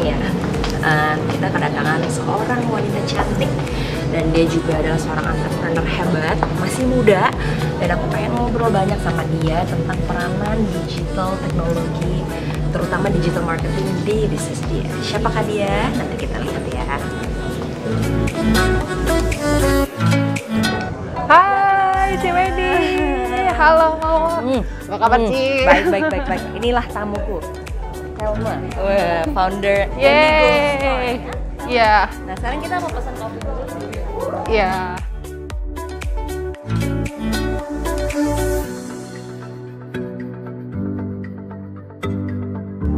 ya. Kita kedatangan seorang wanita cantik dan dia juga adalah seorang entrepreneur hebat, masih muda, dan aku pengen ngobrol banyak sama dia tentang peranan digital teknologi, terutama digital marketing di bisnis dia. Siapakah dia? Nanti kita lihat ya. Hai Ci Wendy, halo Mawar. Apa kabar Ci? Baik. Inilah tamuku, Thelma, founder Yeay. Emigo Store. Iya. Nah sekarang kita mau pesan kopi dulu. Iya.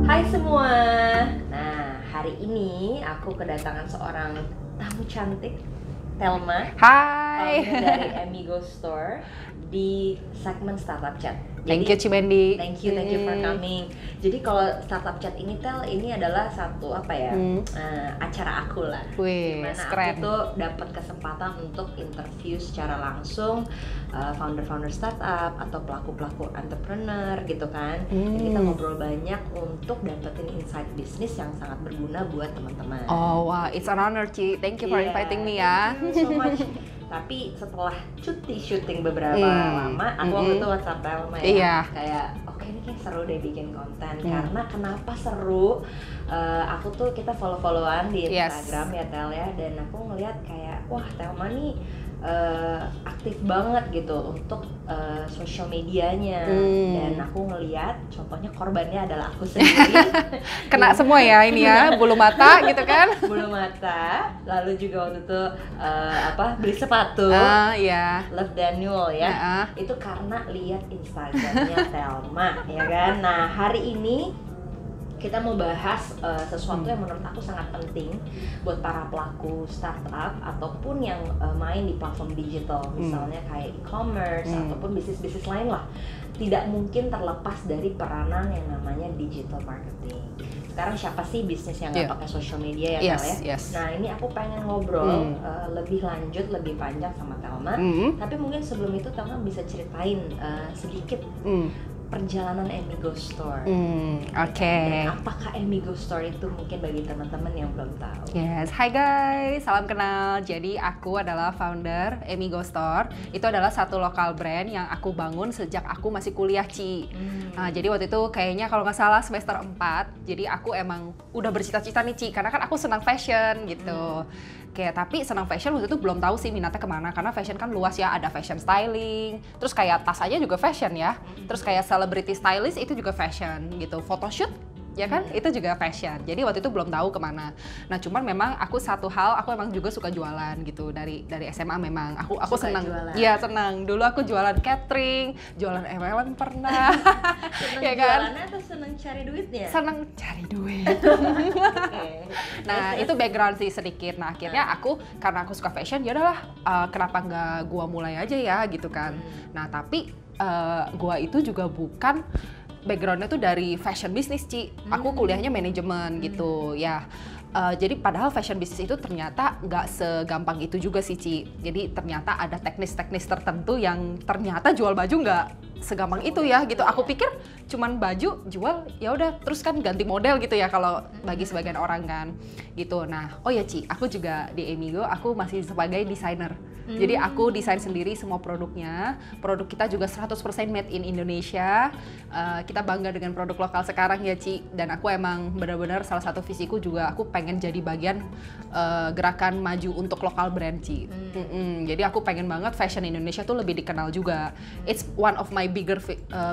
Hai semua. Nah hari ini aku kedatangan seorang tamu cantik, Thelma, Hai. founder dari Emigo Store di segmen Startup Chat. Thank you Ci Wendy. Thank you for coming. Jadi kalau Startup Chat ini ini adalah satu acara aku lah. Wih, Dimana keren. aku tuh dapat kesempatan untuk interview secara langsung founder-founder startup atau pelaku-pelaku entrepreneur gitu kan. Dan kita ngobrol banyak untuk dapetin insight bisnis yang sangat berguna buat teman-teman. Oh wah, it's an honor Ci. Thank you for inviting me ya. Thank you so much. Tapi setelah cuti syuting beberapa lama, aku waktu itu WhatsApp Thelma ya, Iya. kayak oke ini kayak seru deh bikin konten. Karena kenapa seru? Aku tuh kita follow-followan di Instagram ya Tel ya, dan aku ngeliat kayak wah Thelma nih aktif banget gitu untuk sosial medianya, dan aku ngeliat contohnya korbannya adalah aku sendiri. Kena semua ya ini ya, bulu mata gitu kan. Bulu mata, lalu juga waktu itu beli sepatu, iya. Love Daniel ya, itu karena lihat Instagramnya Thelma ya kan. Nah hari ini kita mau bahas sesuatu yang menurut aku sangat penting buat para pelaku startup ataupun yang main di platform digital, misalnya kayak e-commerce ataupun bisnis-bisnis lain lah. Tidak mungkin terlepas dari peranan yang namanya digital marketing. Sekarang siapa sih bisnis yang nggak pakai social media ya Tel ya? Nah ini aku pengen ngobrol lebih lanjut, lebih panjang sama Thelma. Tapi mungkin sebelum itu Thelma bisa ceritain sedikit perjalanan Emigo Store. Oke. Dan apakah Emigo Store itu mungkin bagi teman-teman yang belum tahu? Yes, hi guys, salam kenal. Jadi aku adalah founder Emigo Store. Itu adalah satu lokal brand yang aku bangun sejak aku masih kuliah Ci. Nah, jadi waktu itu kayaknya kalau nggak salah semester 4. Jadi aku emang udah bercita-cita nih Ci, karena kan aku senang fashion gitu. Kayak tapi senang fashion waktu itu belum tahu sih minatnya kemana, karena fashion kan luas ya, ada fashion styling, terus kayak tas aja juga fashion ya, terus kayak celebrity stylist itu juga fashion gitu, photoshoot ya kan itu juga fashion. Jadi waktu itu belum tahu kemana. Nah cuman memang aku satu hal, aku emang juga suka jualan gitu dari SMA. Memang aku senang, iya senang. Dulu aku jualan catering, jualan MLM pernah. Senang ya kan? Jualannya atau senang cari duitnya? Senang cari duit. Nah itu background sih sedikit. Nah akhirnya karena aku suka fashion, ya udahlah kenapa nggak gua mulai aja ya gitu kan. Nah tapi gua itu juga bukan backgroundnya tuh dari fashion bisnis Ci. Aku kuliahnya manajemen gitu ya. Jadi padahal fashion bisnis itu ternyata nggak segampang itu juga sih Ci. Jadi ternyata ada teknis-teknis tertentu yang ternyata jual baju nggak segampang itu ya gitu. Aku pikir cuman baju jual ya udah terus kan ganti model gitu ya kalau bagi sebagian orang kan gitu. Nah oh ya Ci, aku juga di Emigo aku masih sebagai desainer. Jadi aku desain sendiri semua produknya. Produk kita juga 100% made in Indonesia. Kita bangga dengan produk lokal sekarang ya Ci. Dan aku emang benar-benar salah satu visiku juga aku pengen jadi bagian gerakan maju untuk lokal brand Ci. Jadi aku pengen banget fashion Indonesia tuh lebih dikenal juga. It's one of my bigger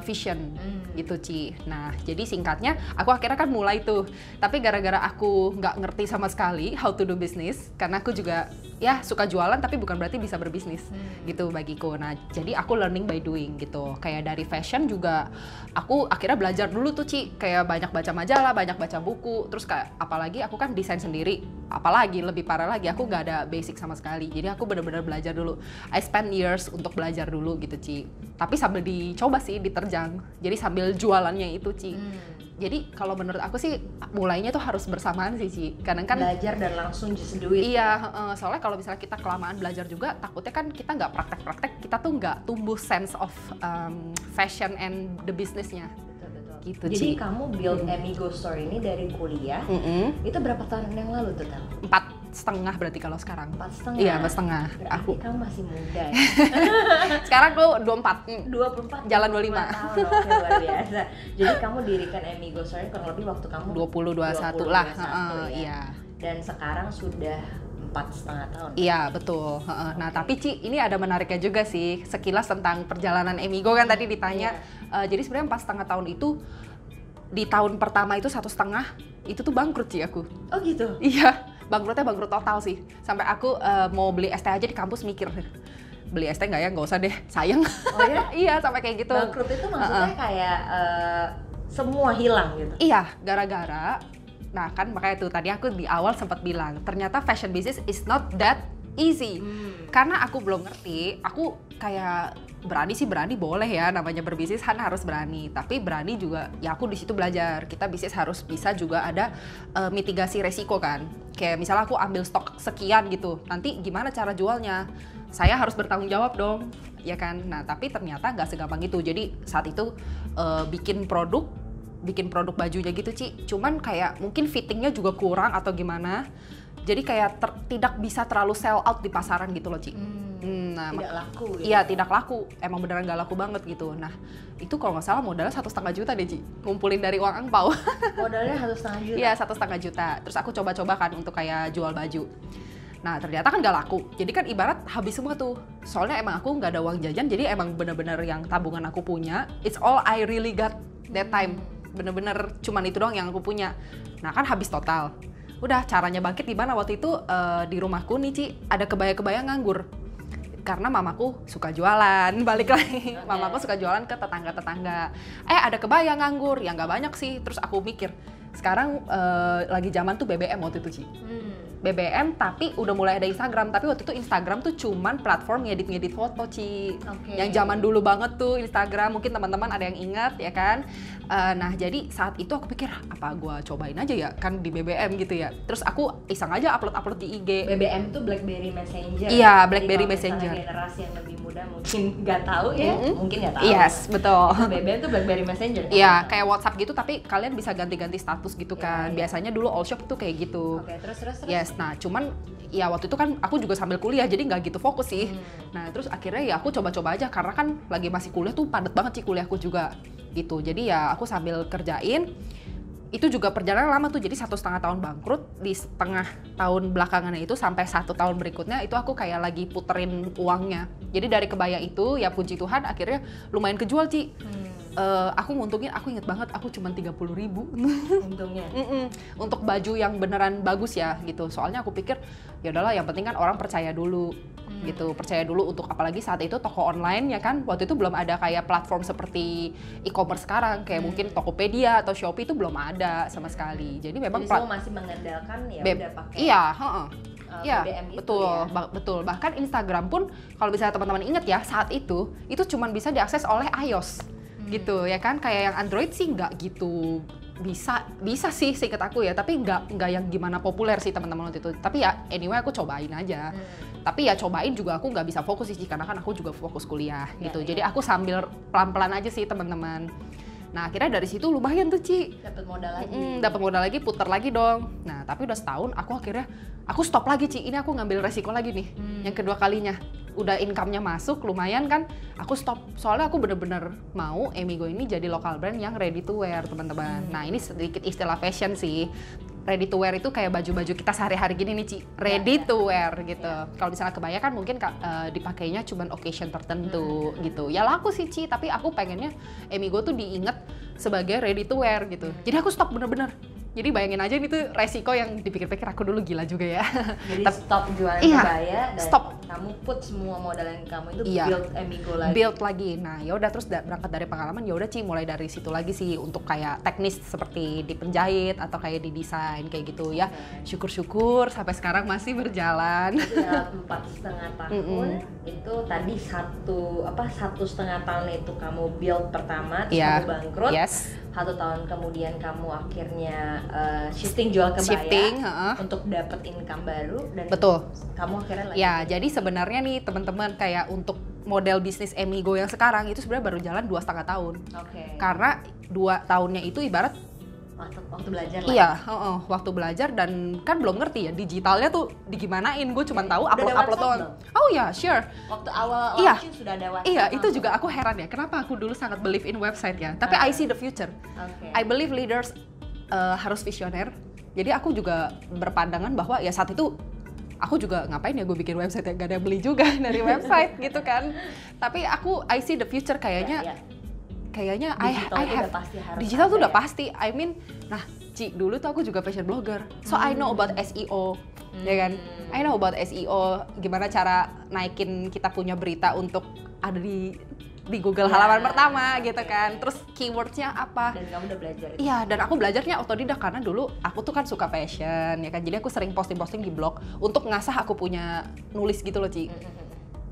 vision gitu Ci. Nah jadi singkatnya aku akhirnya kan mulai tuh. Tapi gara-gara aku nggak ngerti sama sekali how to do business, karena aku juga ya suka jualan tapi bukan berarti bisa berbisnis gitu bagiku. Nah jadi aku learning by doing gitu. Kayak dari fashion juga aku akhirnya belajar dulu tuh Ci, kayak banyak baca majalah, banyak baca buku. Terus kayak apalagi aku kan desain sendiri, apalagi lebih parah lagi aku nggak ada basic sama sekali. Jadi aku benar-benar belajar dulu. I spend years untuk belajar dulu gitu Ci. Tapi sambil dicoba sih, diterjang. Jadi sambil jualannya itu Ci. Jadi kalau menurut aku sih mulainya tuh harus bersamaan sih Ci. Kadang kan belajar dan langsung just do it. Iya, soalnya kalau misalnya kita kelamaan belajar juga takutnya kan kita nggak praktek-praktek, kita tuh nggak tumbuh sense of fashion and the business-nya. Betul. gitu. Jadi kamu build Emigo Store ini dari kuliah, itu berapa tahun yang lalu tuh Tel? 4,5 berarti kalau sekarang. 4,5? Iya, 4,5. Berarti kamu masih muda ya? Sekarang tuh 24. 24? Jalan 25. Tahun, oke, luar biasa. Jadi kamu dirikan Emigo Store kurang lebih waktu kamu 20-21 lah. ya? Iya. Dan sekarang sudah 4,5 tahun. Iya, betul. Nah, tapi Ci, ini ada menariknya juga sih, sekilas tentang perjalanan Emigo kan tadi ditanya. Jadi sebenarnya 4,5 tahun itu, di tahun pertama itu 1,5, itu tuh bangkrut Ci aku. Oh gitu? Iya, bangkrutnya bangkrut total sih. Sampai aku mau beli es teh aja di kampus mikir, beli es teh nggak ya? Nggak usah deh, sayang. Oh ya? Iya, sampai kayak gitu. Bangkrut itu maksudnya kayak semua hilang gitu? Iya, gara-gara, nah kan makanya tuh tadi aku di awal sempat bilang, ternyata fashion business is not that easy. Karena aku belum ngerti, aku kayak berani sih, berani boleh ya, namanya berbisnis kan harus berani. Tapi berani juga, ya aku di situ belajar, kita bisnis harus bisa juga ada mitigasi resiko kan. Kayak misalnya aku ambil stok sekian gitu, nanti gimana cara jualnya? Saya harus bertanggung jawab dong, ya kan? Nah tapi ternyata nggak segampang itu. Jadi saat itu bikin produk bajunya gitu Ci, cuman kayak mungkin fittingnya juga kurang atau gimana, jadi kayak tidak bisa terlalu sell out di pasaran gitu loh Ci. Nah, tidak laku ya? Iya, tidak laku, emang beneran gak laku banget gitu. Nah itu kalau nggak salah modalnya 1,5 juta deh Ci, ngumpulin dari uang angpau. Modalnya 1,5 juta? Iya, 1,5 juta, terus aku coba-coba kan untuk kayak jual baju. Nah ternyata kan gak laku, jadi kan ibarat habis semua tuh. Soalnya emang aku nggak ada uang jajan, jadi emang bener-bener yang tabungan aku punya, it's all I really got that time. Bener-bener cuman itu doang yang aku punya. Nah kan habis total. Udah, caranya bangkit gimana waktu itu, di rumahku nih Ci, ada kebaya-kebaya nganggur. Karena mamaku suka jualan, balik lagi. Mamaku suka jualan ke tetangga-tetangga. Ada kebaya nganggur, ya nggak banyak sih. Terus aku mikir, sekarang lagi zaman tuh BBM waktu itu Ci. BBM tapi udah mulai ada Instagram, tapi waktu itu Instagram tuh cuman platform ngedit foto Ci. Yang zaman dulu banget tuh Instagram, mungkin teman-teman ada yang ingat ya kan. Nah jadi saat itu aku pikir apa gua cobain aja ya kan di BBM gitu ya. Terus aku iseng aja upload di IG. BBM tuh BlackBerry Messenger. Iya, BlackBerry Messenger. Generasi yang lebih muda mungkin nggak tahu ya, mungkin nggak tahu. Yes, betul. BBM tuh BlackBerry Messenger. Iya, kayak WhatsApp gitu tapi kalian bisa ganti-ganti status gitu kan. Biasanya dulu all shop tuh kayak gitu. Oke, terus. Yes, nah cuman ya waktu itu kan aku juga sambil kuliah jadi nggak gitu fokus sih. Nah terus akhirnya ya aku coba-coba aja karena kan lagi masih kuliah tuh padat banget sih kuliahku juga gitu. Jadi ya aku sambil kerjain. Itu juga perjalanan lama tuh, jadi 1,5 tahun bangkrut. Di setengah tahun belakangannya itu sampai 1 tahun berikutnya itu aku kayak lagi puterin uangnya. Jadi dari kebaya itu ya puji Tuhan akhirnya lumayan kejual Ci. Aku nguntungin, aku inget banget aku cuma 30.000 untungnya. Untuk baju yang beneran bagus ya gitu. Soalnya aku pikir ya udahlah yang penting kan orang percaya dulu gitu, percaya dulu untuk apalagi saat itu toko online ya kan. Waktu itu belum ada kayak platform seperti e-commerce sekarang kayak mungkin Tokopedia atau Shopee itu belum ada sama sekali. Jadi memang semua masih mengandalkan ya udah pakai. Iya, BBM gitu betul, ya? Betul. Bahkan Instagram pun kalau misalnya teman-teman ingat ya saat itu cuman bisa diakses oleh iOS. Gitu ya kan, kayak yang Android sih nggak gitu bisa sih seingat aku ya, tapi nggak yang gimana populer sih teman-teman waktu itu. Tapi ya anyway aku cobain aja. Tapi ya cobain juga aku nggak bisa fokus sih karena kan aku juga fokus kuliah gitu. Jadi aku sambil pelan-pelan aja sih teman-teman. Nah akhirnya dari situ lumayan tuh Ci. Dapat modal lagi. Dapat modal lagi, putar lagi dong. Nah tapi udah setahun aku stop lagi Ci. Ini aku ngambil resiko lagi nih, yang kedua kalinya. Udah income-nya masuk lumayan kan, aku stop. Soalnya aku bener-bener mau Emigo ini jadi lokal brand yang ready to wear teman-teman. Nah ini sedikit istilah fashion sih. Ready to wear itu kayak baju-baju kita sehari-hari gini nih Ci, ready to wear gitu. Kalau misalnya kebaya kan mungkin dipakainya cuman occasion tertentu gitu. Ya laku sih Ci, tapi aku pengennya Emigo tuh diinget sebagai ready to wear gitu. Jadi aku stop bener-bener. Jadi bayangin aja ini tuh resiko yang dipikir-pikir aku dulu gila juga ya. Jadi stop jualan kebaya dan kamu put semua modal yang kamu itu build Emigo lagi. Build lagi. Nah, ya udah terus berangkat dari pengalaman ya udah Ci, mulai dari situ lagi sih untuk kayak teknis seperti di penjahit atau kayak di desain kayak gitu ya. Syukur-syukur sampai sekarang masih berjalan. Itu dalam 4,5 tahun itu tadi 1,5 tahun itu kamu build pertama, terus kamu bangkrut. 1 tahun kemudian kamu akhirnya shifting jual kebaya untuk dapat income baru dan kamu akhirnya lagi. Ya, jadi sebenarnya nih teman-teman kayak untuk model bisnis Emigo yang sekarang itu sebenarnya baru jalan 2,5 tahun. Karena 2 tahunnya itu ibarat waktu belajar lah. Iya, waktu belajar dan kan belum ngerti ya digitalnya tuh digimanain. Gue cuma tahu upload doang. Oh ya, sure. Waktu awal launching sudah ada website. Iya, itu juga aku heran ya. Kenapa aku dulu sangat believe in website ya. Tapi I see the future. I believe leaders harus visioner. Jadi aku juga berpandangan bahwa ya saat itu aku juga ngapain ya gue bikin website ya, gak ada yang beli juga dari website gitu kan. Tapi I see the future kayaknya digital tuh udah pasti. I mean, nah Ci, dulu tuh aku juga fashion blogger. So I know about SEO, ya kan? I know about SEO, gimana cara naikin kita punya berita untuk ada di Google halaman pertama gitu kan. Terus keywordsnya apa? Dan kamu udah belajar itu? Iya, dan aku belajarnya otodidak karena dulu aku tuh kan suka fashion, ya kan. Jadi aku sering posting-posting di blog untuk ngasah aku punya nulis gitu loh, Ci.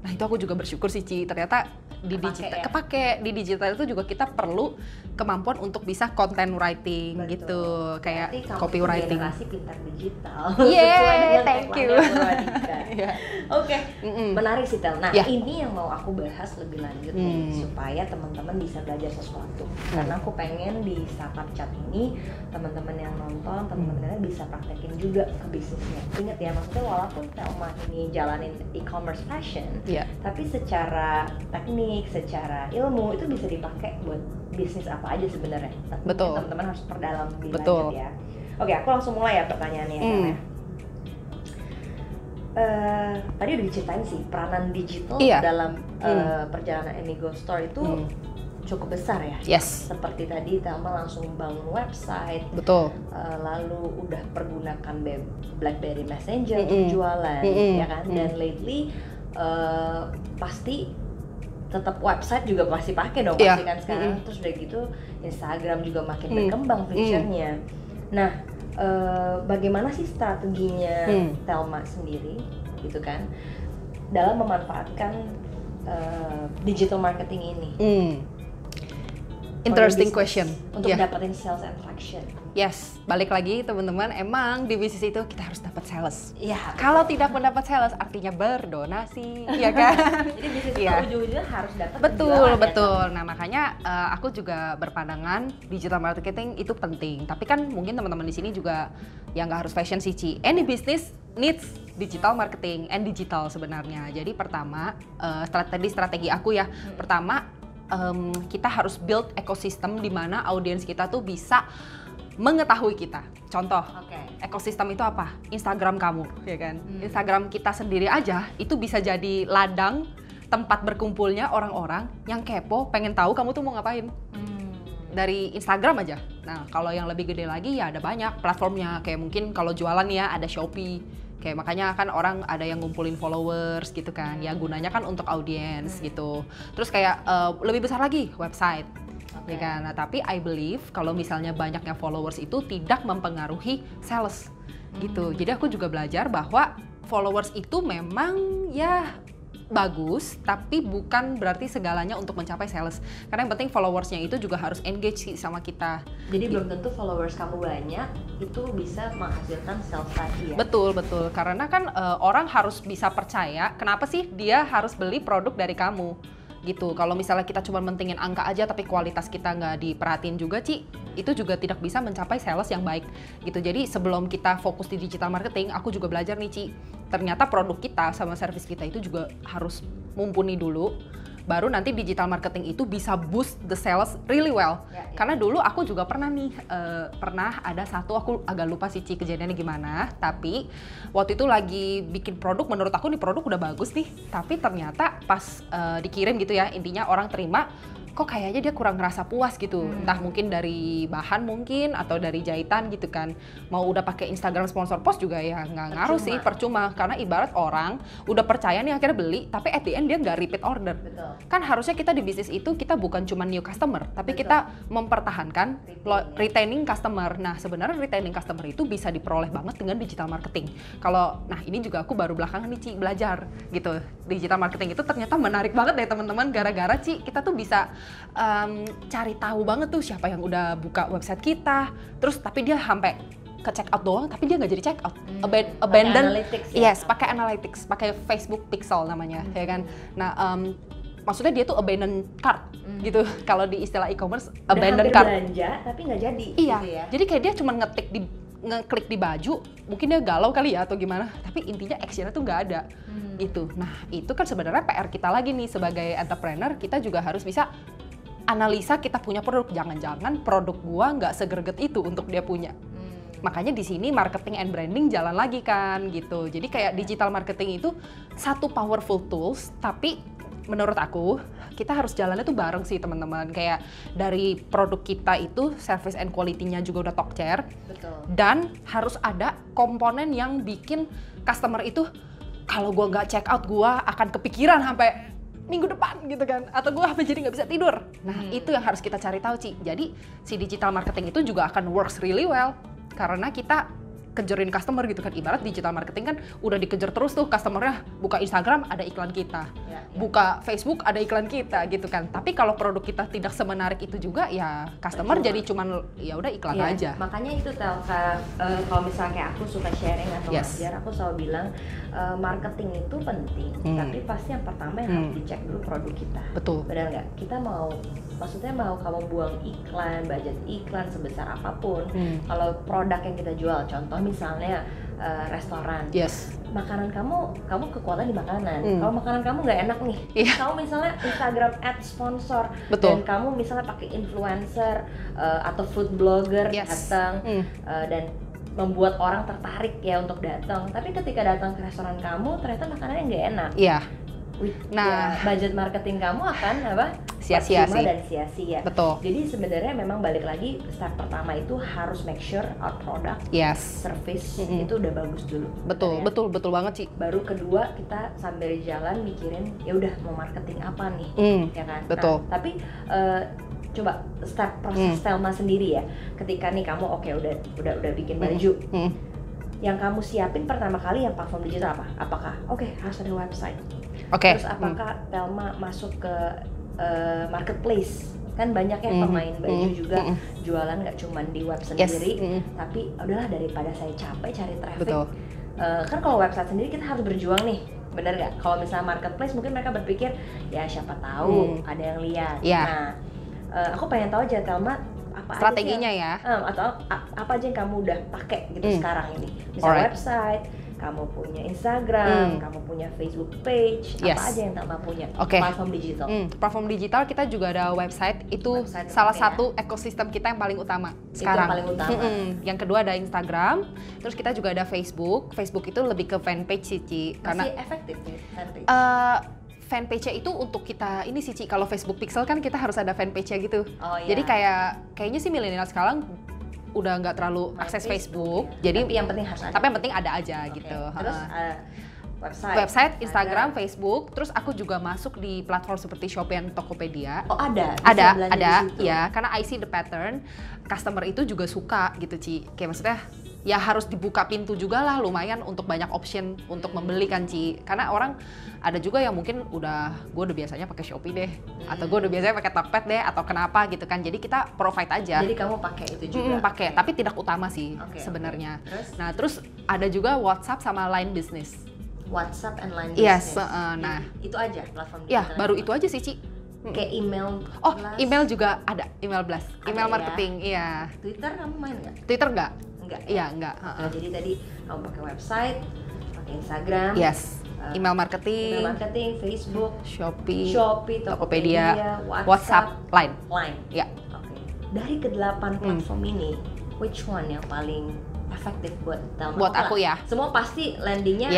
Nah itu aku juga bersyukur sih Ci, ternyata di kepake di digital itu juga kita perlu kemampuan untuk bisa content writing. Betul. Gitu, kayak copywriting. Generasi pintar digital. Thank you. Oke, menarik sih Tel. Nah ini yang mau aku bahas lebih lanjut nih, supaya teman-teman bisa belajar sesuatu. Karena aku pengen di startup chat ini teman-teman yang nonton, teman-teman bisa praktekin juga ke bisnisnya. Ingat ya, maksudnya walaupun Thelma ini jalanin e-commerce fashion, tapi secara teknik, secara ilmu itu bisa dipakai buat bisnis apa aja sebenarnya. Betul. Teman-teman harus perdalam lebih lanjut ya. Oke, aku langsung mulai ya pertanyaannya. Tadi udah diceritain sih peranan digital dalam perjalanan Emigo Store itu cukup besar ya. Yes. Seperti tadi Thelma langsung bangun website. Betul. Lalu udah pergunakan BlackBerry Messenger untuk jualan, ya kan? Dan lately pasti tetap website juga pasti pakai dong, pasti kan sekarang. Terus udah gitu Instagram juga makin berkembang fiturnya. Nah, bagaimana sih strateginya Thelma sendiri, gitu kan, dalam memanfaatkan digital marketing ini? Interesting question. Untuk dapetin sales and traction. Yes, balik lagi teman-teman, emang di bisnis itu kita harus dapat sales. Iya. Kalau tidak mendapat sales artinya berdonasi, ya kan? Jadi bisnis itu ujung-ujungnya harus dapat. Betul. Nah makanya aku juga berpandangan digital marketing itu penting. Tapi kan mungkin teman-teman di sini juga yang nggak harus fashion sih, Ci. Any business needs digital marketing and digital sebenarnya. Jadi pertama strategi aku ya. Pertama kita harus build ekosistem di mana audiens kita tuh bisa mengetahui kita. Contoh, ekosistem itu apa? Instagram kamu, ya kan? Instagram kita sendiri aja itu bisa jadi ladang tempat berkumpulnya orang-orang yang kepo, pengen tahu kamu tuh mau ngapain. Dari Instagram aja. Nah, kalau yang lebih gede lagi ya ada banyak platformnya. Kayak mungkin kalau jualan ya ada Shopee. Kayak makanya kan orang ada yang ngumpulin followers gitu kan. Ya gunanya kan untuk audiens gitu. Terus kayak lebih besar lagi website. Ya kan? Nah, tapi I believe kalau misalnya banyaknya followers itu tidak mempengaruhi sales gitu. Jadi aku juga belajar bahwa followers itu memang ya bagus, tapi bukan berarti segalanya untuk mencapai sales. Karena yang penting followersnya itu juga harus engage sama kita. Jadi belum tentu followers kamu banyak itu bisa menghasilkan sales tadi ya? Betul. Karena kan orang harus bisa percaya kenapa sih dia harus beli produk dari kamu gitu. Kalau misalnya kita cuma mentingin angka aja tapi kualitas kita nggak diperhatiin juga, Ci, itu juga tidak bisa mencapai sales yang baik gitu. Jadi sebelum kita fokus di digital marketing, aku juga belajar nih, Ci, ternyata produk kita sama service kita itu juga harus mumpuni dulu, baru nanti digital marketing itu bisa boost the sales really well. Karena dulu aku juga pernah nih, pernah ada satu, aku agak lupa sih Ci kejadiannya gimana, tapi waktu itu lagi bikin produk, menurut aku nih produk udah bagus nih, tapi ternyata pas dikirim gitu ya, intinya orang terima, kok kayaknya dia kurang ngerasa puas gitu. Entah mungkin dari bahan mungkin atau dari jahitan gitu kan. Mau udah pakai Instagram sponsor post juga ya nggak ngaruh sih, percuma. Karena ibarat orang udah percaya nih akhirnya beli, tapi at the end dia nggak repeat order. Kan harusnya kita di bisnis itu kita bukan cuma new customer, tapi kita mempertahankan retaining customer. Nah sebenarnya retaining customer itu bisa diperoleh banget dengan digital marketing. Kalau, nah ini juga aku baru belakangan nih Ci belajar gitu. Digital marketing itu ternyata menarik banget deh teman-teman, gara-gara Ci kita tuh bisa cari tahu banget tuh siapa yang udah buka website kita, terus tapi dia sampai ke check out doang, tapi dia nggak jadi check out, abandon. Yes, pakai analytics, pakai Facebook Pixel namanya, ya kan. Nah maksudnya dia tuh abandoned cart gitu. Kalau di istilah e-commerce, udah abandoned hampir cart. belanja tapi nggak jadi. Iya. Gitu ya. Jadi kayak dia cuma ngeklik di baju, mungkin dia galau kali ya atau gimana. Tapi intinya actionnya tuh nggak ada. Gitu. Nah itu kan sebenarnya PR kita lagi nih sebagai entrepreneur, kita juga harus bisa analisa kita punya produk. Jangan-jangan produk gua nggak segerget itu untuk dia punya. Makanya di sini marketing and branding jalan lagi kan gitu. Jadi kayak digital marketing itu satu powerful tools, tapi menurut aku kita harus jalannya tuh bareng sih teman-teman. Kayak dari produk kita itu service and quality-nya juga udah top tier. Betul. Dan harus ada komponen yang bikin customer itu kalau gua nggak check out gua akan kepikiran sampai minggu depan gitu kan, atau gue jadi nggak bisa tidur. Nah itu yang harus kita cari tahu Ci. Jadi si digital marketing itu juga akan works really well karena kita kejarin customer gitu kan. Ibarat digital marketing kan udah dikejar terus tuh customernya, buka Instagram ada iklan kita, buka Facebook ada iklan kita gitu kan. Tapi kalau produk kita tidak semenarik itu juga ya customer jadi cuman ya udah iklan aja. Makanya itu kalau misalnya kayak aku suka sharing atau ngajar, aku selalu bilang marketing itu penting, tapi pasti yang pertama yang harus dicek dulu produk kita. Betul. Benar nggak? Kita maksudnya mau kamu buang iklan, budget iklan sebesar apapun, kalau produk yang kita jual, contoh misalnya restoran, makanan kamu kekuatan di makanan. Kalau makanan kamu nggak enak nih, kamu misalnya Instagram ad sponsor, dan kamu misalnya pakai influencer atau food blogger datang dan membuat orang tertarik ya untuk datang. Tapi ketika datang ke restoran kamu ternyata makanannya nggak enak. Nah, budget marketing kamu akan sia-sia sih. Dan sia-sia. Betul. Jadi sebenarnya memang balik lagi step pertama itu harus make sure our product, service itu udah bagus dulu. Betul, ya? betul banget sih. Baru kedua kita sambil jalan mikirin ya udah mau marketing apa nih, ya kan? Betul. Nah, tapi coba step proses Thelma sendiri ya. Ketika nih kamu udah bikin baju. Yang kamu siapin pertama kali yang platform digital apa? Apakah harus ada website? Terus apakah Thelma masuk ke marketplace? Kan banyak ya pemain baju juga jualan nggak cuma di web sendiri, tapi udahlah daripada saya capek cari traffic. Kan kalau website sendiri kita harus berjuang nih, bener nggak? Kalau misalnya marketplace mungkin mereka berpikir ya siapa tahu ada yang lihat. Nah, aku pengen tahu aja Thelma apa strateginya aja sih atau apa aja yang kamu udah pakai gitu sekarang ini, misal website, kamu punya Instagram, kamu punya Facebook page, apa aja yang Thelma punya platform digital. Platform digital kita juga ada website, itu salah satu ekosistem kita yang paling utama sekarang. Itu yang paling utama. Yang kedua ada Instagram, terus kita juga ada Facebook. Facebook itu lebih ke fanpage sih Ci. Masih efektif nih fanpage? Fanpage-nya itu untuk kita ini sih Ci, kalau Facebook Pixel kan kita harus ada fanpage-nya gitu. Jadi kayaknya sih milenial sekarang udah nggak terlalu akses Facebook. Jadi tapi yang penting harus ada. Tapi yang penting ada aja gitu. Terus website, Instagram, Facebook. Terus aku juga masuk di platform seperti Shopee dan Tokopedia. Oh ada ya, karena I see the pattern. Customer itu juga suka gitu Ci. Kayak maksudnya ya harus dibuka pintu juga lah, lumayan untuk banyak option untuk membeli kan Ci. Karena orang ada juga yang mungkin gue udah biasanya pakai Shopee deh, atau gue udah biasanya pakai Tokped deh, atau kenapa gitu kan. Jadi kita provide aja. Jadi kamu pakai itu juga? Pakai, tapi tidak utama sih sebenarnya. Nah terus ada juga WhatsApp sama Line Business. WhatsApp and Line Business. Nah itu aja platform. Ya baru itu aja sih Ci. Kayak email. Email juga ada, email blast, email marketing, iya. Twitter kamu main nggak? Twitter nggak. Iya enggak. Jadi tadi kamu pakai website, pakai Instagram, email marketing, Facebook, Shopee, Tokopedia, WhatsApp, Line. Ya. Dari ke-8 platform ini, which one yang paling efektif buat Thelma? Buat aku ya. Semua pasti landingnya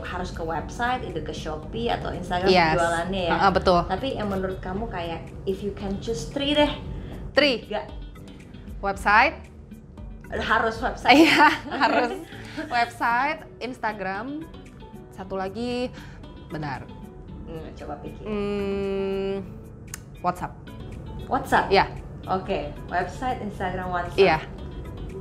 harus ke website, itu ke Shopee atau Instagram jualannya ya. Betul. Tapi yang menurut kamu kayak if you can choose 3 deh. 3. Website. Harus website. Iya, harus website, Instagram, satu lagi, benar. Coba pikir. WhatsApp? Ya. Oke, website, Instagram, WhatsApp. Iya.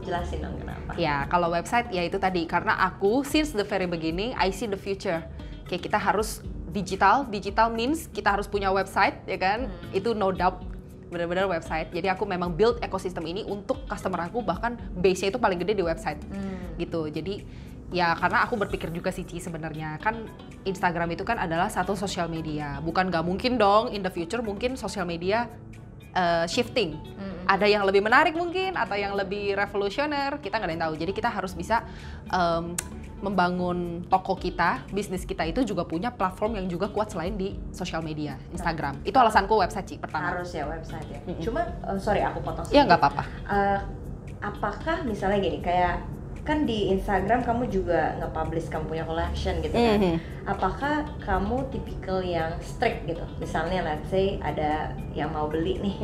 Jelasin dong kenapa. Ya, kalau website ya itu tadi, karena aku since the very beginning, I see the future. Kayak kita harus digital means kita harus punya website, ya kan? Itu no doubt. Benar-benar website. Jadi aku memang build ekosistem ini untuk customer aku, bahkan base-nya itu paling gede di website. Gitu. Jadi Ya karena aku berpikir juga sih Ci, sebenarnya kan Instagram itu kan adalah satu sosial media. Bukan nggak mungkin dong in the future mungkin sosial media shifting. Ada yang lebih menarik mungkin atau yang lebih revolusioner, kita nggak ada yang tahu. Jadi kita harus bisa membangun toko kita, bisnis kita itu juga punya platform yang juga kuat selain di sosial media, Instagram. Itu alasanku website Ci pertama. Harus ya website ya. Cuma sorry aku potong Iya sedikit. nggak apa-apa. Apakah misalnya gini, kayak kan di Instagram kamu juga nge-publish kamu punya collection gitu kan. Apakah kamu tipikal yang strict gitu? Misalnya let's say ada yang mau beli nih.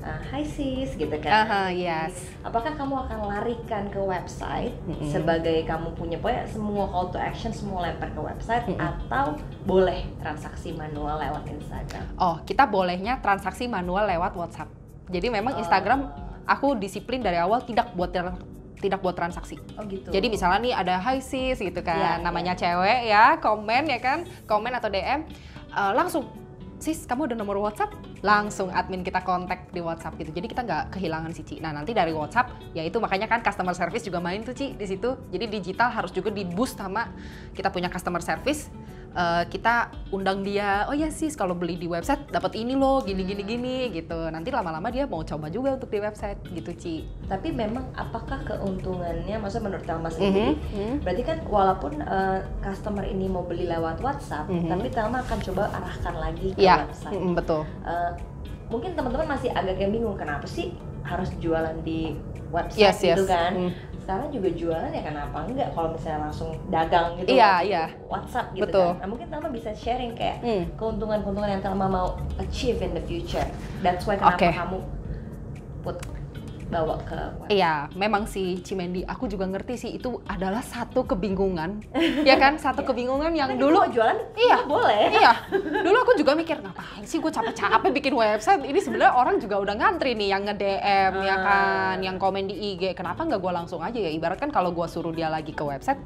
Hi sis gitu kan. Yes. Apakah kamu akan larikan ke website sebagai kamu punya pokoknya semua call to action semua lempar ke website atau boleh transaksi manual lewat Instagram? Oh, kita bolehnya transaksi manual lewat WhatsApp. Jadi memang Instagram aku disiplin dari awal tidak buat transaksi. Oh gitu. Jadi misalnya nih ada hi sis gitu kan, namanya cewek ya, komen ya kan, komen atau DM, langsung sis kamu ada nomor WhatsApp, langsung admin kita kontak di WhatsApp gitu. Jadi kita nggak kehilangan sih Ci. Nah nanti dari WhatsApp, ya itu makanya kan customer service juga main tuh Ci di situ. Jadi digital harus juga di boost sama kita punya customer service. Kita undang dia, oh ya sis kalau beli di website dapat ini loh, gini gitu. Nanti lama-lama dia mau coba juga untuk di website gitu Ci. Tapi memang apakah keuntungannya, maksudnya menurut Thelma sendiri, berarti kan walaupun customer ini mau beli lewat WhatsApp, tapi Thelma akan coba arahkan lagi ke website. Betul. Mungkin teman-teman masih agak kayak bingung kenapa sih harus jualan di website gitu kan? Sekarang juga jualan ya kenapa enggak kalau misalnya langsung dagang gitu WhatsApp gitu kan. Nah mungkin Thelma bisa sharing kayak keuntungan-keuntungan yang Thelma mau achieve in the future. That's why kenapa kamu bawa ke website. Iya, memang sih Cimendi, aku juga ngerti sih itu adalah satu kebingungan. Ya kan, satu kebingungan yang dulu jualan boleh. Iya. Dulu aku juga mikir ngapain sih gue capek-capek bikin website. Ini sebenarnya orang juga udah ngantri nih yang nge-DM ya kan, yang komen di IG. Kenapa nggak gue langsung aja ya? Ibarat kan kalau gue suruh dia lagi ke website,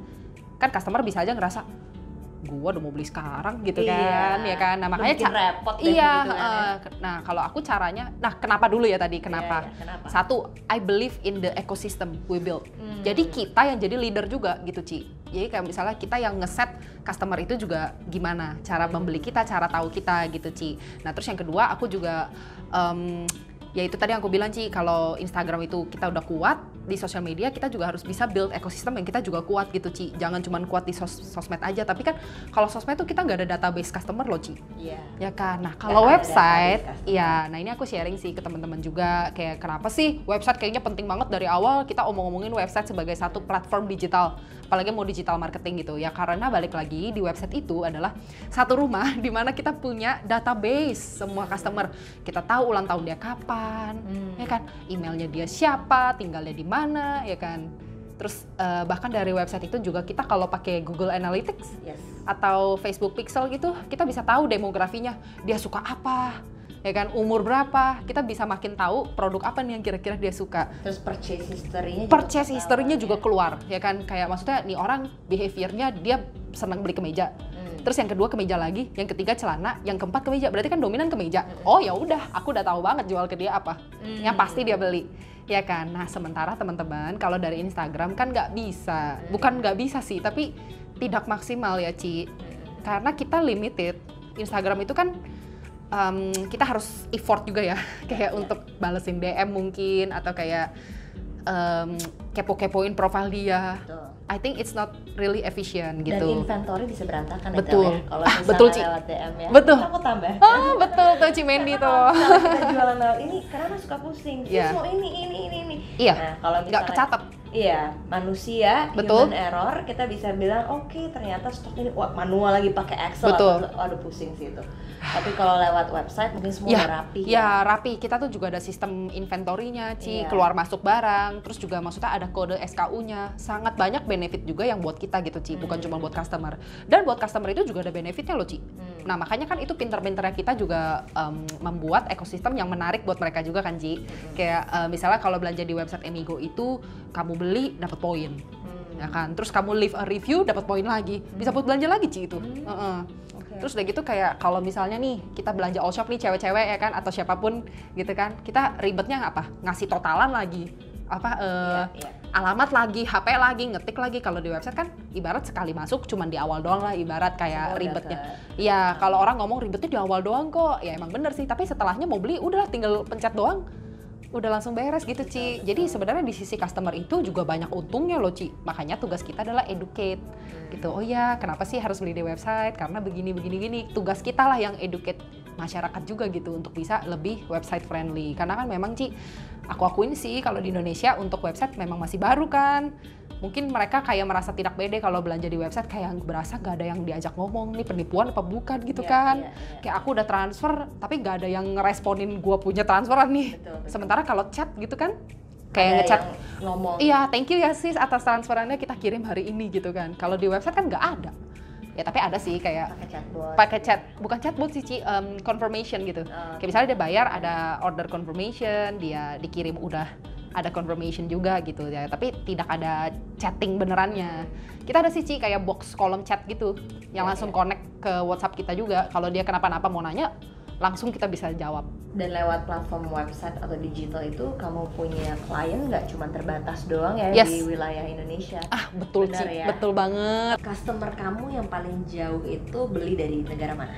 kan customer bisa aja ngerasa gue udah mau beli sekarang gitu kan, ya kan. Nah makanya repot deh gitu kan. Nah kalau aku caranya, nah kenapa dulu ya tadi, kenapa? Satu, I believe in the ecosystem we build. Jadi kita yang jadi leader juga gitu Ci. Jadi kayak misalnya kita yang ngeset customer itu juga gimana cara membeli kita, cara tahu kita gitu Ci. Nah terus yang kedua aku juga ya itu tadi yang aku bilang Ci, kalau Instagram itu kita udah kuat di sosial media, kita juga harus bisa build ekosistem yang kita juga kuat gitu Ci. Jangan cuma kuat di sosmed aja, tapi kan kalau sosmed tuh kita nggak ada database customer loh Ci. Iya. Ya kan. Nah kalau website, ya, nah ini aku sharing sih ke teman-teman juga kayak kenapa sih website kayaknya penting banget dari awal kita omong-omongin website sebagai satu platform digital, apalagi mau digital marketing gitu. Ya karena balik lagi di website itu adalah satu rumah di mana kita punya database semua customer. Kita tahu ulang tahun dia kapan, ya kan, emailnya dia siapa, tinggalnya di mana, ya kan. Terus bahkan dari website itu juga kita kalau pakai Google Analytics atau Facebook Pixel gitu, kita bisa tahu demografinya, dia suka apa, ya kan, umur berapa, kita bisa makin tahu produk apa nih yang kira-kira dia suka. Terus purchase history-nya juga keluar, ya kan, kayak maksudnya nih orang behaviornya dia senang beli kemeja. Terus yang kedua kemeja lagi, yang ketiga celana, yang keempat kemeja. Berarti kan dominan kemeja. Oh ya udah, aku udah tahu banget jual ke dia apa. Yang pasti dia beli. Ya kan. Nah, sementara teman-teman kalau dari Instagram kan nggak bisa. Bukan nggak bisa sih, tapi tidak maksimal ya, Ci. Karena kita limited. Instagram itu kan kita harus effort juga ya. Kayak untuk balesin DM mungkin atau kayak kepo-kepoin profil dia. I think it's not really efficient gitu. Dan inventory bisa berantakan betul. Ya, kalau misalnya betul, Ci. lewat DM ya. Betul. Aku tambah. Oh, betul tuh Cimendi tuh. Kalau kita jualan lewat ini karena suka pusing. Semua ini. Iya. Nah, kalau misalnya nggak kecatat. Iya, manusia, betul. Human error, kita bisa bilang oke, ternyata stok ini manual lagi pakai Excel. Betul. Aduh pusing sih itu. Tapi kalau lewat website mungkin semua udah rapi. Ya, rapi. Kita tuh juga ada sistem inventory-nya, Ci, keluar masuk barang, terus juga maksudnya ada kode SKU-nya. Sangat banyak benefit juga yang buat kita gitu, Ci, bukan cuma buat customer. Dan buat customer itu juga ada benefitnya loh, Ci. Nah, makanya kan itu pinter-pinternya kita juga membuat ekosistem yang menarik buat mereka juga kan, Ci. Kayak misalnya kalau belanja di website Emigo itu kamu beli dapat poin. Ya kan? Terus kamu leave a review dapat poin lagi. Bisa buat belanja lagi, Ci, itu. Terus udah gitu kayak kalau misalnya nih kita belanja all shop nih cewek-cewek ya kan atau siapapun gitu kan, kita ribetnya apa? Ngasih totalan lagi. alamat lagi, HP lagi, ngetik lagi. Kalau di website kan ibarat sekali masuk cuman di awal doang lah, ibarat kayak ribetnya. Iya, kalau orang ngomong ribetnya di awal doang kok. Ya emang bener sih, tapi setelahnya mau beli udah tinggal pencet doang. Udah langsung beres gitu, Ci. Jadi sebenarnya di sisi customer itu juga banyak untungnya loh, Ci. Makanya tugas kita adalah educate gitu. Oh ya, kenapa sih harus beli di website? Karena begini. Tugas kita lah yang educate masyarakat juga gitu untuk bisa lebih website friendly. Karena kan memang, Ci, aku akuin sih kalau di Indonesia untuk website memang masih baru kan. Mungkin mereka kayak merasa tidak pede kalau belanja di website, kayak berasa gak ada yang diajak ngomong, nih penipuan apa bukan gitu kan. Kayak aku udah transfer tapi gak ada yang ngeresponin gua punya transferan nih. Betul. Sementara kalau chat gitu kan kayak ngechat ngomong. Iya, thank you ya sis atas transferannya, kita kirim hari ini gitu kan. Kalau di website kan gak ada. Ya tapi ada sih kayak pakai chat, bukan chatbot sih, Ci, confirmation gitu. Kayak misalnya dia bayar, ada order confirmation, dia dikirim udah ada confirmation juga gitu ya, tapi tidak ada chatting benerannya. Kita ada sih, Ci, kayak box kolom chat gitu yang langsung connect ke WhatsApp kita juga. Kalau dia kenapa-napa mau nanya, langsung kita bisa jawab. Dan lewat platform website atau digital itu kamu punya klien nggak cuma terbatas doang ya di wilayah Indonesia. Betul, Ci, ya? Betul banget. Customer kamu yang paling jauh itu beli dari negara mana?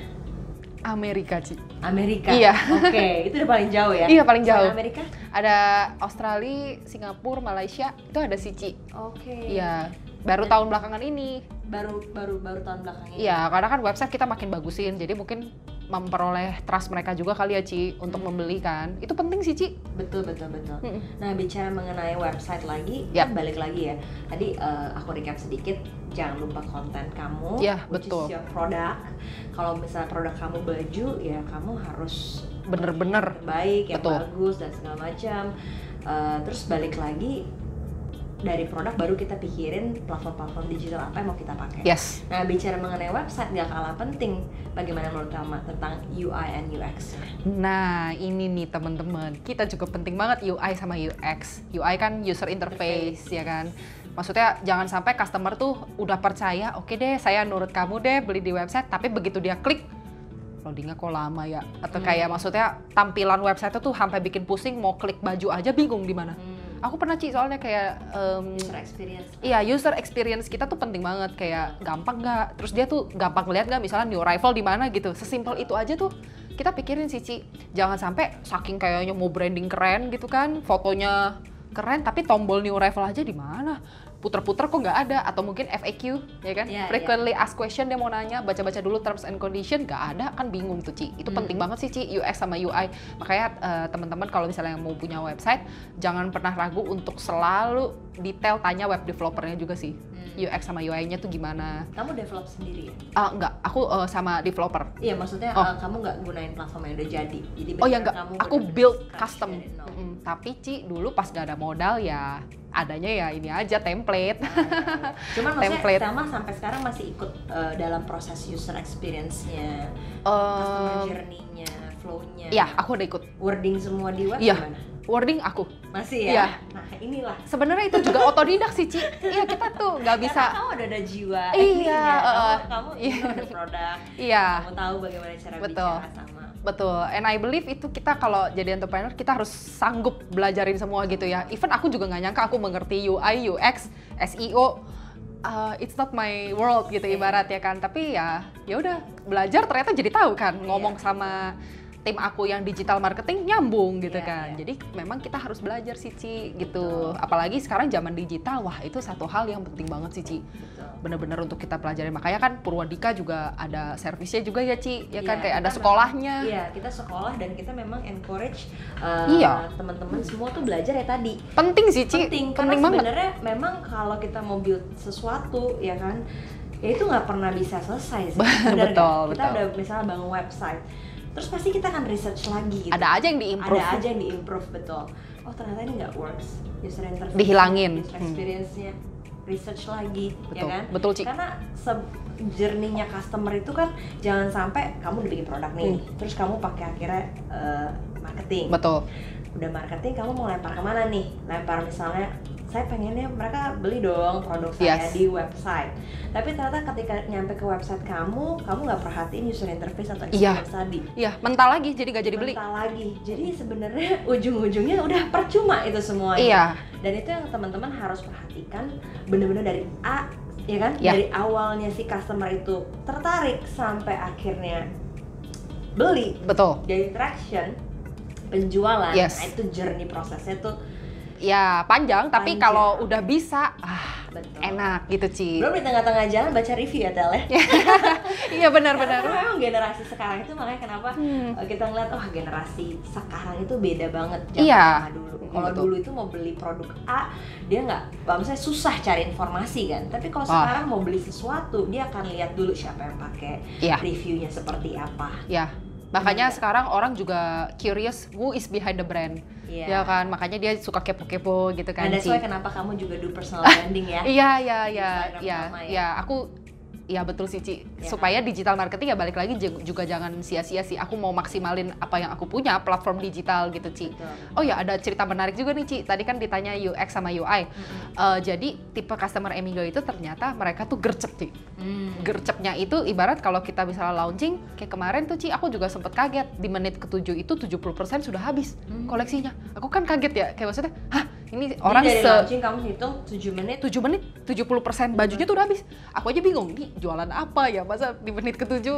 Amerika, Ci. Amerika? Iya. Oke, itu udah paling jauh ya? Iya, paling jauh. Amerika? Ada Australia, Singapura, Malaysia, itu ada sih, Ci. Oke. Iya, baru tahun belakangan ini. Baru tahun belakangan ini? Iya, karena kan website kita makin bagusin, jadi mungkin memperoleh trust mereka juga kali ya, Ci, untuk membeli kan. Itu penting sih, Ci. Betul. Nah, bicara mengenai website lagi, kan balik lagi ya. Tadi aku recap sedikit, jangan lupa konten kamu, which is your product. Kalau misalnya produk kamu baju, ya kamu harus bener-bener baik, yang bagus dan segala macam. Terus balik lagi, dari produk baru kita pikirin platform-platform digital apa yang mau kita pakai. Yes. Nah, bicara mengenai website gak kalah penting. Bagaimana menurut kamu tentang UI and UX? Nah, ini nih teman-teman, kita juga penting banget UI sama UX. UI kan user interface, ya kan. Maksudnya jangan sampai customer tuh udah percaya, oke deh saya nurut kamu deh beli di website, tapi begitu dia klik, loadingnya kok lama ya. Atau kayak maksudnya tampilan website tuh sampai bikin pusing, mau klik baju aja bingung di mana. Aku pernah, Ci, soalnya kayak user experience. Iya, user experience kita tuh penting banget, kayak gampang nggak, terus dia tuh gampang lihat nggak, misalnya new arrival di mana gitu. Sesimpel itu aja tuh kita pikirin sih, Ci. Jangan sampai saking kayaknya mau branding keren gitu kan, fotonya keren tapi tombol new arrival aja di mana? Puter-puter kok nggak ada, atau mungkin FAQ, ya kan? Frequently asked question, dia mau nanya, baca-baca dulu terms and condition, nggak ada, kan bingung tuh, Ci. Itu penting banget sih, Ci, UX sama UI. Makanya teman-teman kalau misalnya mau punya website, jangan pernah ragu untuk selalu detail tanya web developernya juga sih. UX sama UI-nya tuh gimana? Kamu develop sendiri ya? Enggak, aku sama developer. Iya, maksudnya kamu nggak gunain platform yang udah jadi. Jadi enggak, aku build custom. Tapi, Ci, dulu pas gak ada modal ya adanya ya ini aja template. Cuman maksudnya Thelma sampai sekarang masih ikut dalam proses user experience-nya, customer journey-nya, flow-nya. Iya, aku udah ikut. Wording semua di web gimana? Wording aku. Masih ya? Iya. Nah, inilah. Sebenarnya itu juga otodidak sih, Ci. Iya, kita tuh nggak bisa. Karena kamu ada jiwa. Iya. Kamu ada produk. Iya. Kamu tahu bagaimana cara bicara sama. Betul, and I believe itu kita kalau jadi entrepreneur kita harus sanggup belajarin semua gitu ya. Even aku juga nggak nyangka aku mengerti UI, UX, SEO. It's not my world gitu ibarat ya kan. Tapi ya udah belajar ternyata jadi tahu kan, ngomong sama tim aku yang digital marketing nyambung gitu kan. Jadi memang kita harus belajar sih, Ci, gitu. Apalagi sekarang zaman digital, wah itu satu hal yang penting banget sih, Ci. Bener-bener untuk kita pelajari. Makanya kan Purwadika juga ada servisnya juga ya, Ci. Ya kan, kayak ada sekolahnya. Iya, kita sekolah dan kita memang encourage teman-teman semua tuh belajar ya tadi. Penting sih, Ci. Penting karena sebenarnya memang kalau kita mau build sesuatu ya kan, ya itu nggak pernah bisa selesai sih. Betul. Kita udah misalnya bangun website, terus pasti kita akan research lagi gitu. Ada aja yang diimprove. Ada aja yang diimprove, betul. Oh ternyata ini nggak works, user interface, dihilangin, user experience-nya, research lagi, betul. Ya kan? Betul, Ci. Karena journey-nya customer itu kan jangan sampai kamu udah bikin produk nih, terus kamu pakai akhirnya marketing. Betul. Udah marketing, kamu mau lempar kemana nih? Lempar misalnya saya pengennya mereka beli dong produk saya di website. Tapi ternyata ketika nyampe ke website kamu nggak perhatiin user interface atau experience tadi. Iya, mental lagi, jadi nggak jadi beli. Mental lagi, jadi sebenarnya ujung-ujungnya udah percuma itu semuanya. Iya. Dan itu yang teman-teman harus perhatikan, bener-bener dari A, ya kan? Dari awalnya si customer itu tertarik sampai akhirnya beli. Betul. Jadi traction, penjualan, nah itu journey prosesnya tuh ya panjang. Tapi kalau udah bisa, betul. Enak gitu Ci. Belum di tengah-tengah jalan baca review ya Tel ya. Iya benar-benar. Karena memang generasi sekarang itu makanya kenapa kita ngeliat generasi sekarang itu beda banget sama dulu. Kalau dulu itu mau beli produk A, dia maksudnya susah cari informasi kan. Tapi kalau sekarang mau beli sesuatu, dia akan lihat dulu siapa yang pakai, reviewnya seperti apa. Iya. Makanya sekarang orang juga curious who is behind the brand. Ya kan, makanya dia suka kepo-kepo gitu kan. Nah, that's why kenapa kamu juga do personal branding ya? Iya, aku betul sih Ci. Supaya digital marketing balik lagi juga jangan sia-sia sih. Aku mau maksimalin apa yang aku punya, platform digital gitu Ci. Betul. Oh ya, ada cerita menarik juga nih Ci. Tadi kan ditanya UX sama UI. Jadi tipe customer Emigo itu ternyata mereka tuh gercep Ci. Gercepnya itu ibarat kalau kita misalnya launching kayak kemarin tuh Ci, aku juga sempet kaget di menit ke-7 itu 70% sudah habis koleksinya. Aku kan kaget ya, kayak maksudnya, ini orang dari launching kamu hitung 7 menit 70% bajunya tuh udah habis. Aku aja bingung nih jualan apa ya, masa di menit ke-7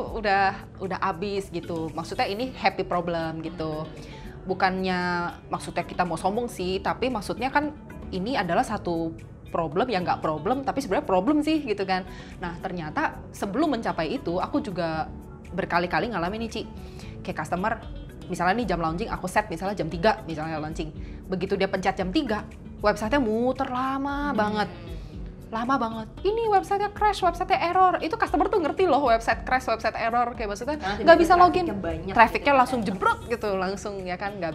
udah habis gitu. Maksudnya ini happy problem gitu. Bukannya maksudnya kita mau sombong sih, tapi maksudnya kan ini adalah satu problem yang nggak problem tapi sebenarnya problem sih gitu kan. Nah ternyata sebelum mencapai itu aku juga berkali-kali ngalamin nih Ci, kayak customer misalnya nih jam launching aku set misalnya jam 3 misalnya launching, begitu dia pencet jam 3 websitenya muter lama banget. Ini websitenya crash, websitenya error. Itu customer tuh ngerti loh website crash, website error, kayak maksudnya nggak bisa login, trafficnya langsung jebrot gitu, langsung ya kan nggak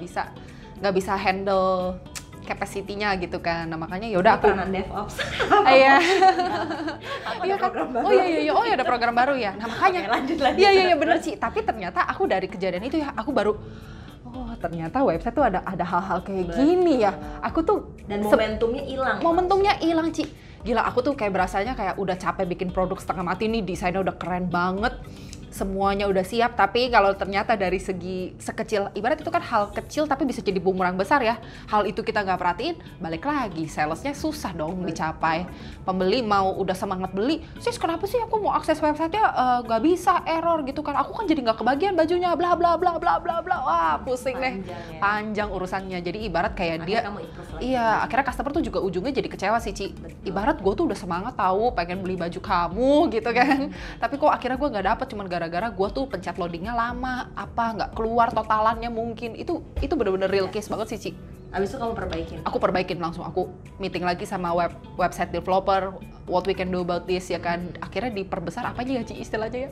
bisa handle capacity-nya gitu kan. Nah makanya yaudah aku peranan DevOps. Iya. Iya kan. Oh iya ada program baru ya. Nah makanya. Lanjut. Iya bener Ci. Tapi ternyata aku dari kejadian itu ya aku baru ternyata website tuh ada hal-hal kayak gini ya. Aku tuh dan momentumnya hilang. Momentumnya hilang Ci. Gila aku tuh kayak berasanya kayak udah capek bikin produk setengah mati nih, desainnya udah keren banget. Semuanya udah siap, tapi kalau ternyata dari segi sekecil, ibarat itu kan hal kecil tapi bisa jadi bumerang besar ya. Hal itu kita nggak perhatiin, balik lagi salesnya susah dong dicapai. Pembeli mau udah semangat beli, sis kenapa sih aku mau akses websitenya nggak bisa, error gitu kan. Aku kan jadi nggak kebagian bajunya, bla bla bla bla bla bla. Wah pusing deh, panjang urusannya. Jadi ibarat kayak akhirnya akhirnya customer tuh juga ujungnya jadi kecewa sih Ci. Ibarat gue tuh udah semangat tahu pengen beli baju kamu gitu kan. Tapi kok akhirnya gue nggak dapet, cuman gara-gara gue tuh pencet loadingnya lama, nggak keluar totalannya mungkin. Itu bener-bener real case banget sih Ci. Abis itu kamu perbaikin? Aku perbaikin langsung, aku meeting lagi sama website developer, what we can do about this ya kan. Akhirnya diperbesar apanya ya Ci istilahnya ya?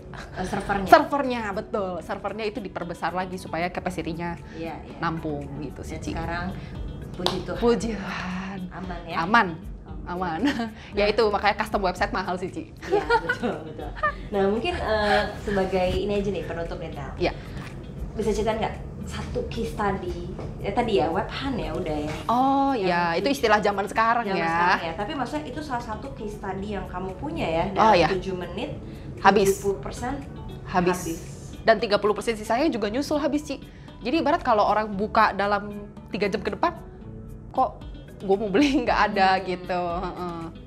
Servernya, betul. Servernya itu diperbesar lagi supaya capacity-nya nampung gitu sih Ci. Sekarang puji Tuhan. Aman ya? Aman. Ya itu makanya custom website mahal sih Ci. Iya betul. Nah mungkin sebagai ini aja nih penutup nih Tel. Iya. Bisa cerita nggak satu case study? Tadi ya webhan ya udah ya. Oh iya itu istilah zaman sekarang ya. Tapi maksudnya itu salah satu case study yang kamu punya ya. Dalam 7 menit habis. 70% habis. Dan 30% sisanya juga nyusul habis Ci. Jadi ibarat kalau orang buka dalam 3 jam ke depan, kok gue mau beli nggak ada gitu.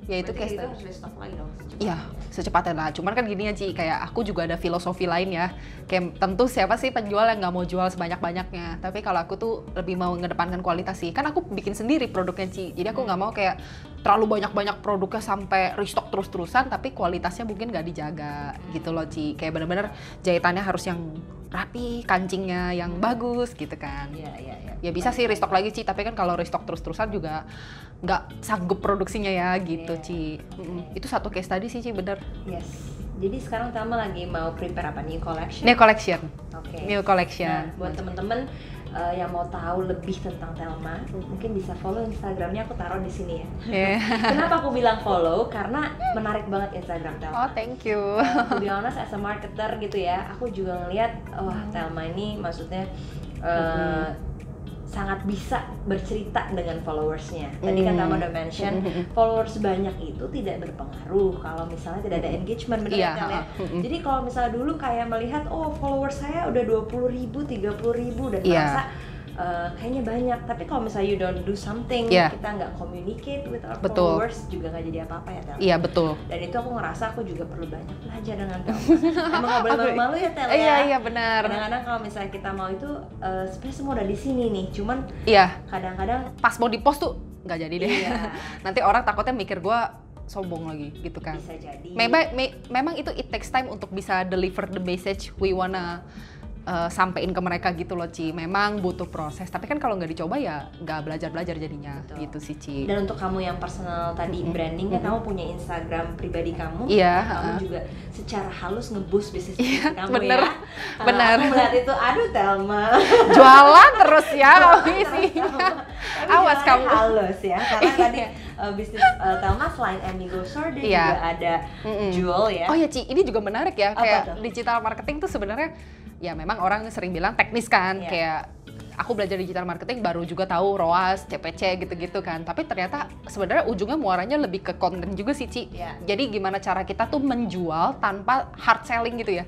Ya itu case harus restock lagi dong. Iya, secepatnya lah. Cuman kan gini ya Ci, kayak aku juga ada filosofi lain ya. Kayak tentu siapa sih penjual yang nggak mau jual sebanyak-banyaknya. Tapi kalau aku tuh lebih mau ngedepankan kualitas sih. Kan aku bikin sendiri produknya Ci. Jadi aku nggak mau kayak terlalu banyak-banyak produknya sampai restock terus-terusan, tapi kualitasnya mungkin nggak dijaga gitu loh Ci. Kayak bener-bener jahitannya harus yang rapi, kancingnya yang bagus gitu kan. Iya. Ya bisa sih restock lagi Ci, tapi kan kalau restock terus-terusan juga nggak sanggup produksinya ya gitu Ci. Itu satu case tadi sih Ci, bener. Yes. Jadi sekarang Thelma lagi mau prepare apa? New collection? New collection. Oke. New collection. Nah, buat temen-temen yang mau tahu lebih tentang Thelma, mungkin bisa follow Instagramnya, aku taruh di sini ya. Kenapa aku bilang follow? Karena menarik banget Instagram Thelma. Oh, thank you. To be honest, as a marketer gitu ya, aku juga ngeliat, wah Thelma ini maksudnya sangat bisa bercerita dengan followersnya. Tadi kan Tama udah mention followers banyak itu tidak berpengaruh kalau misalnya tidak ada engagement, benar kan ya? Jadi kalau misalnya dulu kayak melihat oh followers saya udah 20.000, 30.000 dan merasa kayaknya banyak, tapi kalau misalnya you don't do something, kita nggak communicate with our followers, juga nggak jadi apa-apa ya Tel. Iya betul. Dan itu aku ngerasa aku juga perlu banyak belajar dengan Tel. Emang nggak boleh malu-malu ya Tel ya. Iya benar. Kadang-kadang kalau misalnya kita mau itu sebenarnya semua udah di sini nih, cuman kadang-kadang pas mau di post tuh nggak jadi deh. Nanti orang takutnya mikir gue sombong lagi gitu kan. Bisa jadi. Memang itu it takes time untuk bisa deliver the message we wanna sampein ke mereka gitu loh Ci. Memang butuh proses, tapi kan kalau nggak dicoba ya nggak belajar jadinya. Gitu sih Ci. Dan untuk kamu yang personal tadi branding kan kamu punya Instagram pribadi kamu, kamu juga secara halus nge-boost bisnis kamu bener, ya. Bener. Aku melihat itu, aduh Thelma jualan terus ya kamu sih. Awas kamu halus ya, karena tadi bisnis Thelma selain Amigo Store dia juga ada Jewel ya. Oh ya Ci, ini juga menarik ya, kayak digital marketing tuh sebenarnya ya memang orang sering bilang teknis kan, kayak aku belajar digital marketing baru juga tahu ROAS, CPC gitu-gitu kan. Tapi ternyata sebenarnya ujungnya muaranya lebih ke konten juga sih Ci. Jadi gimana cara kita tuh menjual tanpa hard selling gitu ya.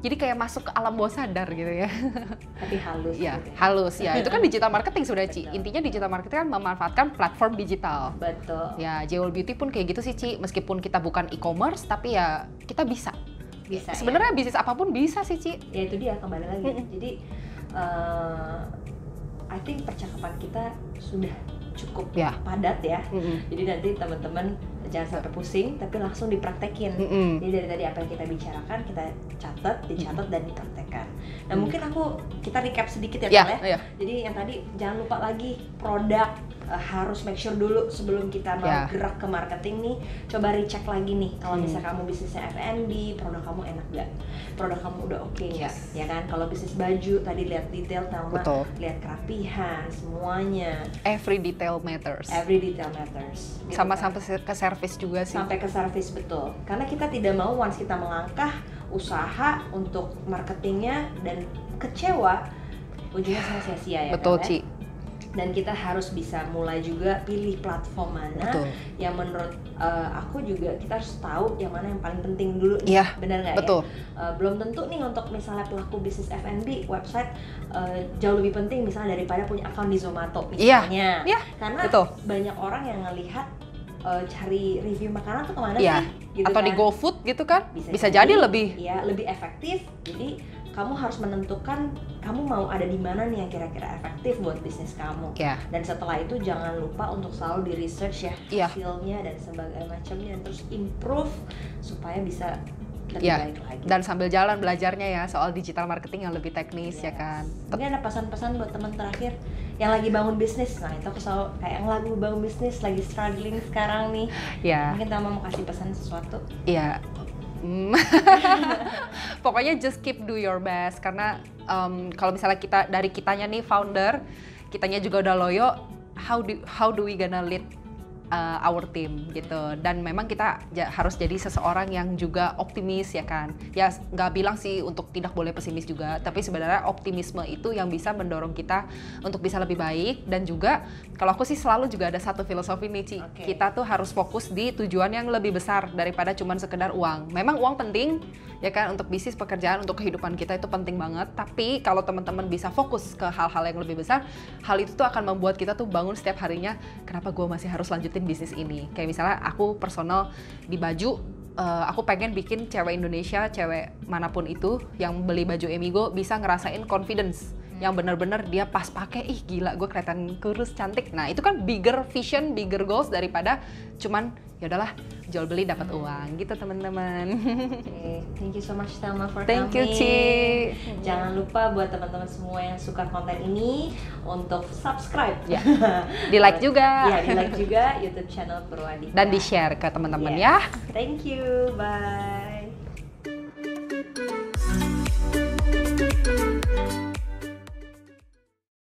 Jadi kayak masuk ke alam bawah sadar gitu ya. Tapi halus. Ya, halus ya. Itu kan digital marketing sebenarnya Ci. Intinya digital marketing kan memanfaatkan platform digital. Betul. Ya, Jewel Beauty pun kayak gitu sih Ci. Meskipun kita bukan e-commerce tapi ya kita bisa. Sebenarnya bisnis apapun bisa sih Ci. Ya itu dia, kembali lagi. Jadi I think percakapan kita sudah cukup padat ya. Jadi nanti teman-teman jangan sampai pusing, tapi langsung dipraktekin. Jadi dari tadi apa yang kita bicarakan kita dicatat dan dipraktekkan. Nah mungkin kita recap sedikit ya Tel ya. Jadi yang tadi jangan lupa lagi produk harus make sure dulu sebelum kita mau gerak ke marketing nih, coba recheck lagi nih kalau misalnya kamu bisnisnya F&B, produk kamu enak gak? Produk kamu udah oke nggak? Ya kan? Kalau bisnis baju tadi lihat detail Thelma, lihat kerapihan semuanya. Every detail matters. Every detail matters. Gitu sama kan? Sampai ke service juga sih. Sampai ke service, betul. Karena kita tidak mau once kita melangkah usaha untuk marketingnya dan kecewa, ujungnya sia-sia ya. Betul kan, Ci. Dan kita harus bisa mulai juga pilih platform mana yang menurut aku juga kita harus tahu yang mana yang paling penting dulu nih, benar nggak ya? Belum tentu nih untuk misalnya pelaku bisnis F&B website jauh lebih penting misalnya daripada punya akun di Zomato misalnya, karena banyak orang yang ngelihat cari review makanan tuh kemana sih? Gitu atau kan? di GoFood gitu kan? Bisa jadi lebih efektif. Jadi kamu harus menentukan kamu mau ada di mana nih yang kira-kira efektif buat bisnis kamu. Dan setelah itu jangan lupa untuk selalu di research ya hasilnya dan sebagainya macamnya, terus improve supaya bisa lebih baik lagi. Dan sambil jalan belajarnya ya soal digital marketing yang lebih teknis ya kan. Mungkin ada pesan-pesan buat teman terakhir yang lagi bangun bisnis. Nah itu aku selalu kayak yang lagi bangun bisnis, lagi struggling sekarang nih. Mungkin Tama mau kasih pesan sesuatu. Pokoknya just keep do your best, karena kalau misalnya kitanya nih founder, kitanya juga udah loyo, how do we gonna lead our team gitu. Dan memang kita harus jadi seseorang yang juga optimis ya kan. Ya nggak bilang sih untuk tidak boleh pesimis juga, tapi sebenarnya optimisme itu yang bisa mendorong kita untuk bisa lebih baik. Dan juga kalau aku sih selalu juga ada satu filosofi nih Ci, kita tuh harus fokus di tujuan yang lebih besar daripada cuman sekedar uang. Memang uang penting ya kan, untuk bisnis, pekerjaan, untuk kehidupan kita itu penting banget. Tapi kalau teman-teman bisa fokus ke hal-hal yang lebih besar, hal itu tuh akan membuat kita tuh bangun setiap harinya, kenapa gue masih harus lanjutin bisnis ini. Kayak misalnya aku personal di baju, aku pengen bikin cewek Indonesia, cewek manapun itu yang beli baju Amigo bisa ngerasain confidence yang bener-bener dia pas pakai, ih gila gue kelihatan kurus, cantik. Nah itu kan bigger vision, bigger goals daripada cuman ya udahlah jual beli dapat uang gitu teman-teman. Thank you so much Thelma for coming. Thank you Ci. Jangan lupa buat teman-teman semua yang suka konten ini untuk subscribe. Di like juga. Di like juga YouTube channel Purwadita. Dan di share ke teman-teman ya. Thank you, bye.